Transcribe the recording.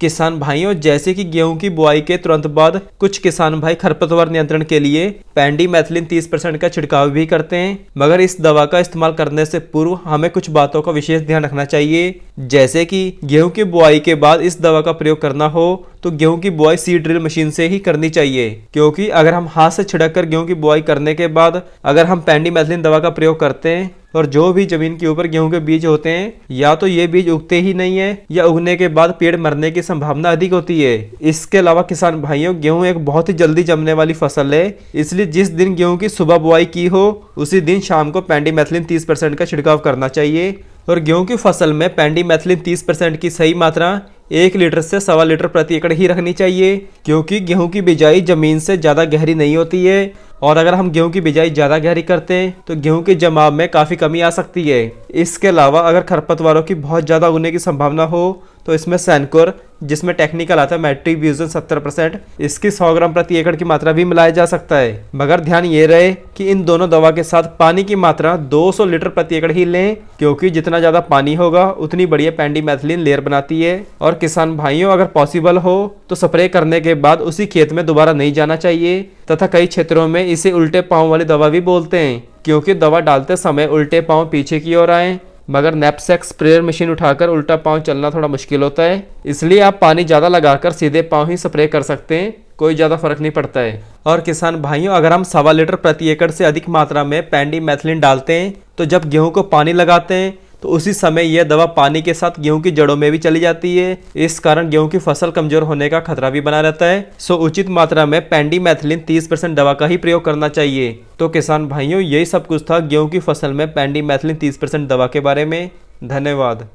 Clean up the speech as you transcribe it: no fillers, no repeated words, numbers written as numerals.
किसान भाइयों, जैसे कि गेहूं की बुआई के तुरंत बाद कुछ किसान भाई खरपतवार नियंत्रण के लिए पेंडिमेथिलिन 30% का छिड़काव भी करते हैं, मगर इस दवा का इस्तेमाल करने से पूर्व हमें कुछ बातों का विशेष ध्यान रखना चाहिए। जैसे कि गेहूं की बुआई के बाद इस दवा का प्रयोग करना हो तो गेहूं की बुआई सीड ड्रिल मशीन से ही करनी चाहिए, क्योंकि अगर हम हाथ से छिड़क कर गेहूं की बुआई करने के बाद अगर हम पेंडिमेथिलिन दवा का प्रयोग करते हैं और जो भी जमीन के ऊपर गेहूं के बीज होते हैं या तो ये बीज उगते ही नहीं है या उगने के बाद पेड़ मरने की संभावना अधिक होती है। इसके अलावा किसान भाइयों, गेहूं एक बहुत ही जल्दी जमने वाली फसल है, इसलिए जिस दिन गेहूं की सुबह बुआई की हो उसी दिन शाम को पेंडिमेथिलिन 30% का छिड़काव करना चाहिए। और गेहूं की फसल में पेंडिमेथिलिन 30% की सही मात्रा 1 लीटर से 1.25 लीटर प्रति एकड़ ही रखनी चाहिए, क्योंकि गेहूं की बिजाई जमीन से ज़्यादा गहरी नहीं होती है और अगर हम गेहूं की बिजाई ज़्यादा गहरी करते हैं तो गेहूं के जमाव में काफ़ी कमी आ सकती है। इसके अलावा अगर खरपतवारों की बहुत ज़्यादा उगने की संभावना हो तो इसमें सैनकोर, जिसमें टेक्निकल आता है मेट्रिब्यूजन 70%, इसकी 100 ग्राम प्रति एकड़ की मात्रा भी मिलाया जा सकता है। मगर ध्यान ये रहे कि इन दोनों दवा के साथ पानी की मात्रा 200 लीटर प्रति एकड़ ही लें, क्योंकि जितना ज़्यादा पानी होगा उतनी बढ़िया पेंडिमेथिलिन लेयर बनाती है। और किसान भाइयों, अगर पॉसिबल हो तो स्प्रे करने के बाद उसी खेत में दोबारा नहीं जाना चाहिए, तथा कई क्षेत्रों में इसे उल्टे पाँव वाली दवा भी बोलते हैं, क्योंकि दवा डालते समय उल्टे पाँव पीछे की ओर आए, मगर नैपसैक स्प्रेयर मशीन उठाकर उल्टा पाँव चलना थोड़ा मुश्किल होता है, इसलिए आप पानी ज़्यादा लगाकर सीधे पाँव ही स्प्रे कर सकते हैं, कोई ज़्यादा फर्क नहीं पड़ता है। और किसान भाइयों, अगर हम 1.25 लीटर प्रति एकड़ से अधिक मात्रा में पेंडिमेथिलिन डालते हैं तो जब गेहूं को पानी लगाते हैं तो उसी समय यह दवा पानी के साथ गेहूं की जड़ों में भी चली जाती है। इस कारण गेहूं की फसल कमजोर होने का खतरा भी बना रहता है। सो उचित मात्रा में पेंडिमेथिलिन 30% दवा का ही प्रयोग करना चाहिए। तो किसान भाइयों, यही सब कुछ था गेहूं की फसल में पेंडिमेथिलिन 30% दवा के बारे में। धन्यवाद।